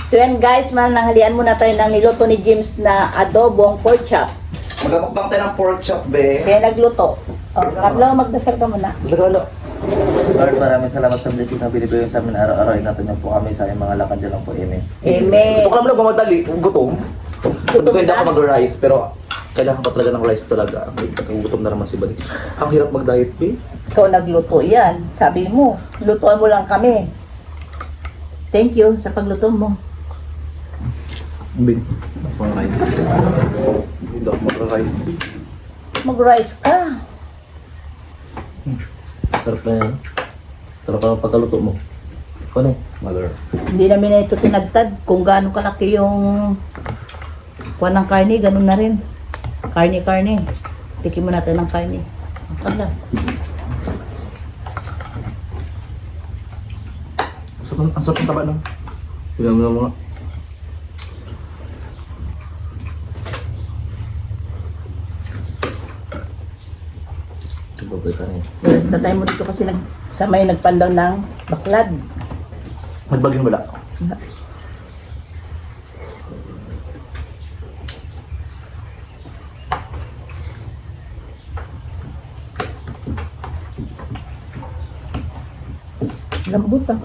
So yan guys, mananghalian muna tayo ng niluto ni James na adobong pork chop. Magmukbang tayo ng pork chop, be. Siya nagluto. O, Carlo, magdasal ka muna. Lalo. Lord, maraming salamat sa blessing na binibigay sa amin araw-araw. Ingatan niyo po kami sa aming mga lakad dyan lang po. Amen. Amen. Ito ka naman magmadali, gutom. Sabi ko hindi na. ako mag-rice, pero kailangan pa talaga ng rice talaga. Gutom na naman si Badi. Ang hirap mag-diet, be. Ikaw nagluto yan. Sabi mo, lutuan mo lang kami. Thank you sa pagluto mo. Bin. Rice. Hindi ako mag-rice. Mag-rice ka. Sarap na yan. Sarap na ang pagkaluto mo. Ano eh? Mother. Hindi namin na ito tinagtad kung gaano kalaki yung kuha ng karne, ganun na rin. Karne. Tikim mo natin ng karne. Akala. Ang sarap ng taba nun. Tingnan mo nga. Ibabay ka rin. Yes, tatay mo dito kasi sa may nagpandaw ng baklad. Magbagin wala. Lambot ah.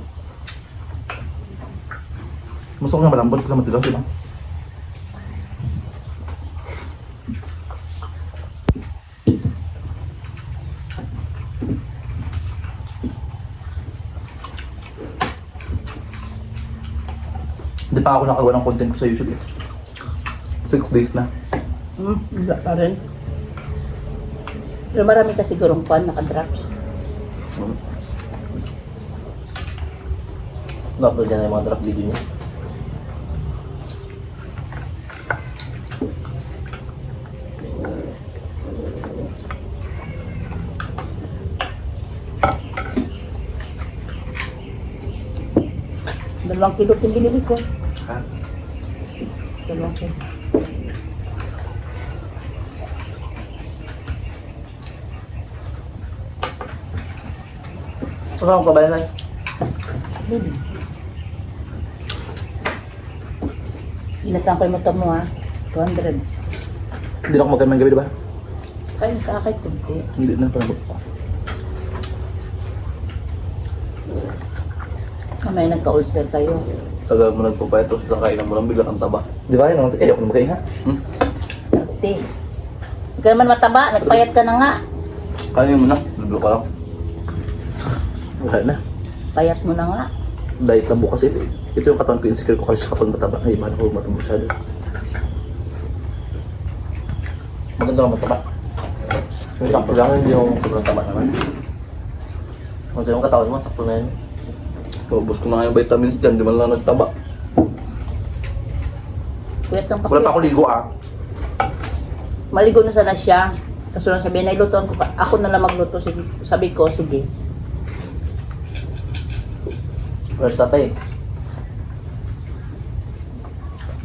Gusto ko nga malambot kasi matigas, di ba? Hindi pa ako nakagawa ng content ko sa YouTube eh. 6 days na. Wala pa rin. Pero marami ka sigurong pan, naka-drops. Na-upload dyan na yung mga drop video niya. Dalawang kilo yung binili ko. Ha? 2 kilo. Saan ka ba yan ay? Baby. Inasan ko yung motor mo ha. 200. Hindi na ako magandang gabi, di ba? Kaya kakay kunti. Hindi na parang Kamay nagka-ulcer tayo. Tagal mo nagpapayat tapos lang kainan mo lang bigla kang taba. Di ba yun? Eh, ako na makain ha. Ate. Hindi ka naman mataba. Nagpayat ka na nga. Kainin mo na. Lublo ka lang. Wala na. Payat mo na nga. Diet lang bukas ito. Ito yung katawan ko, insecure ko kasi kapag mataba. Ay, iba na ako mataba masyado. Maganda ka mataba. Yung sakto lang, hindi yung sobrang taba naman. Kung sa'yo yung katawan mo, sakto na yun. Paubos ko na nga yung vitamins dyan, di man lang nagtaba. Puyat kang Wala pa ako ligo ah. Maligo na sana siya. Kaso lang sabihin, nailutuan ko pa. Ako na lang magluto. Sabi ko, sige. Where's tatay?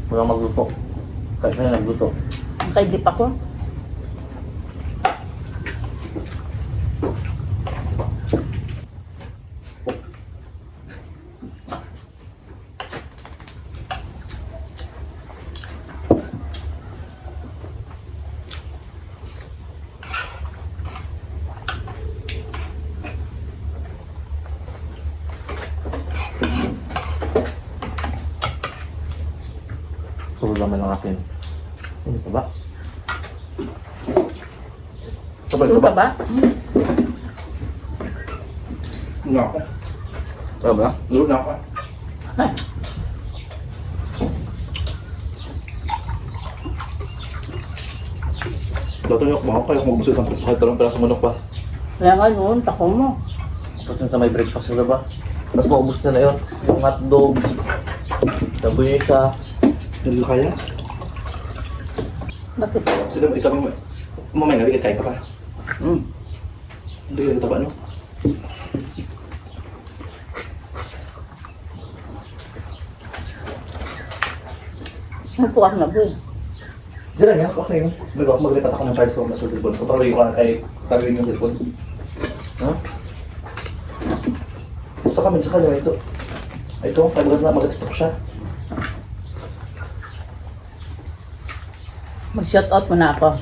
Walang magluto. Kahit na nagluto. Ang kaidlip ako. Puro naman lang atin. Ano pa ba? Sabay Ito ka ba? ka ba? Nga ako. Sabay ba? Lalo na ako. Ay, Dito yung ako kaya kung magbusay sa kahit dalawang peraso manok pa. kaya nga noon, tako mo. Tapos yun sa may breakfast na ba? Tapos maubos na na yun. Yung hotdog. Taboy siya. Hindi ko kaya. Bakit? Sige, ikaw mamaya gabi kain ka pa. Hindi ka taba no? Ano po ako na boy? Di lang yan, okay. Maglipat ako ng price ko sa cellphone. Patuloy ko na kay taluin yung cellphone. Huh? Sa kanya ito. Ito, kaya maganda na mag-tiktok siya. Mag-shoutout muna ako.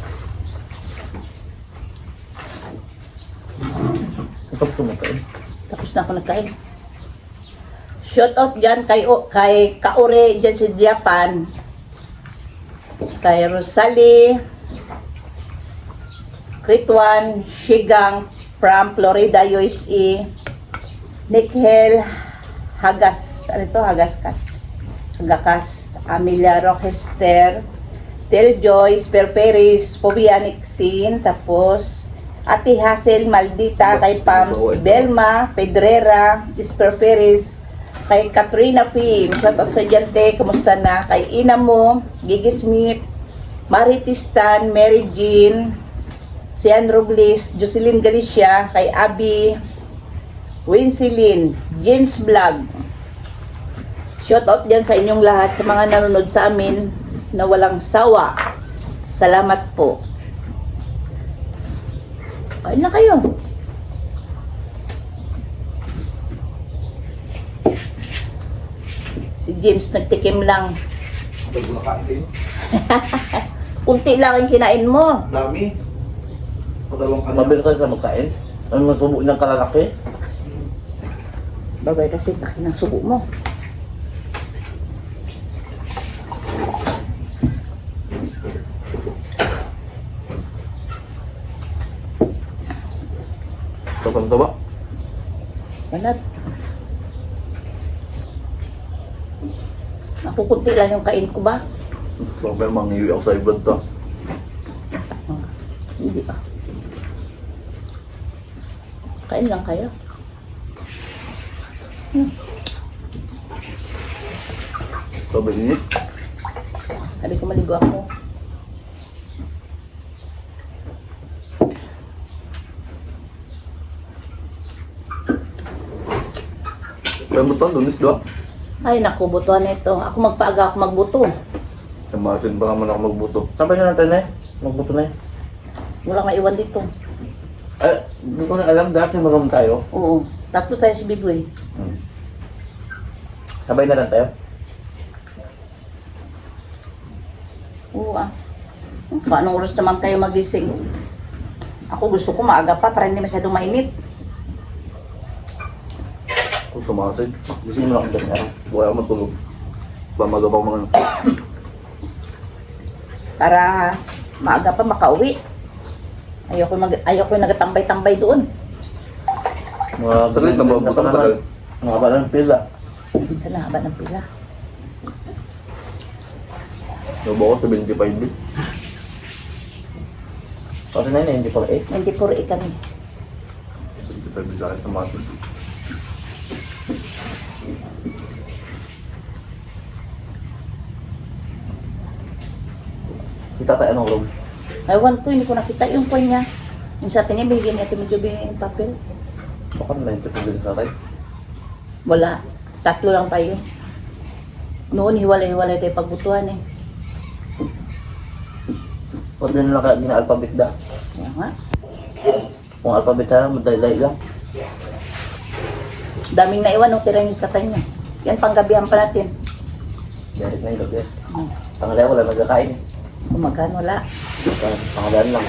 Ikaw tumakain. Tapos na ako nagkain. Shoutout dyan kay Kaore dyan sa Japan. Kay Rosalie Kritwan Shigang from Florida, USA. Nikhil Hagas. Ano ito? Hagakas. Amelia Rochester. Tel Joyce Perperis. Pobianic Sin. Tapos Ate Hazel Maldita. Kay Pams Belma Pedrera. Perperis. Kay Katrina P. Shoutout sa Jante. Kamusta na? Kay Ina mo. Gigi Smith. Maritistan. Mary Jean. Sian Robles, Jocelyn Galicia, kay Abby, Winsilin, Jeans Vlog. Shoutout dyan sa inyong lahat, sa mga nanonood sa amin na walang sawa. Salamat po. Kain na kayo. Si James nagtikim lang. Bago nakain kayo. Kunti lang ang kinain mo. Dami. Padalawang kanina. Mabili ka sa magkain. Ano masubo niyang kalalaki? Bagay kasi laki ng subo mo. Tapang taba. Banat. Ako kunti lang yung kain ko ba? Sabi mangiwi ako sa ibad to. Hindi ba? Kain lang kayo. Sabi init. Hindi ko maligo ako. Kaya mo ito, lunis doon. Ay naku, butuan na ito. Ako magpaaga ako magbuto. Sa masin ba naman ako magbuto? Sabi na natin eh. Magbuto na eh. Wala maiwan dito. Eh, hindi ko na alam. Dati magam tayo. Oo. Tatlo tayo si Biboy. Sabay na lang tayo. Oo ah. Paanong oras naman tayo magising? Ako gusto ko maaga pa para hindi masyadong mainit. Kung sumasid. Gising mo lang ang ganyan. Buhay ako matulog. Bamagaw mga ano. Para maaga pa makauwi. Ayoko nagatambay-tambay doon. Mga tagal na magbuto na tagal. Mga ba ng pila. Minsan na haba ng pila. Nabuo ko sa 25 bit. Kasi na yun, hindi pa 8. Hindi puro kami. 25 bit sa akin sa masin. Kita tayo anong room? Ewan ko, hindi ko nakita yung coin niya. Yung sa atin niya, bigyan niya medyo yung papel. Baka na 90 bit sa akin. Wala. Tatlo lang tayo. Noon, hiwalay-hiwalay tayo pagbutuhan eh. Huwag din lang gina-alphabet da. Kaya nga. Kung alphabet na, madalay lang. Daming naiwan nung tira yung tatay niya. Yan, panggabihan pa natin. Direct na yung gabi. Hmm. Pangalaya wala nagkakain. Kumagan, wala. Pangalan lang.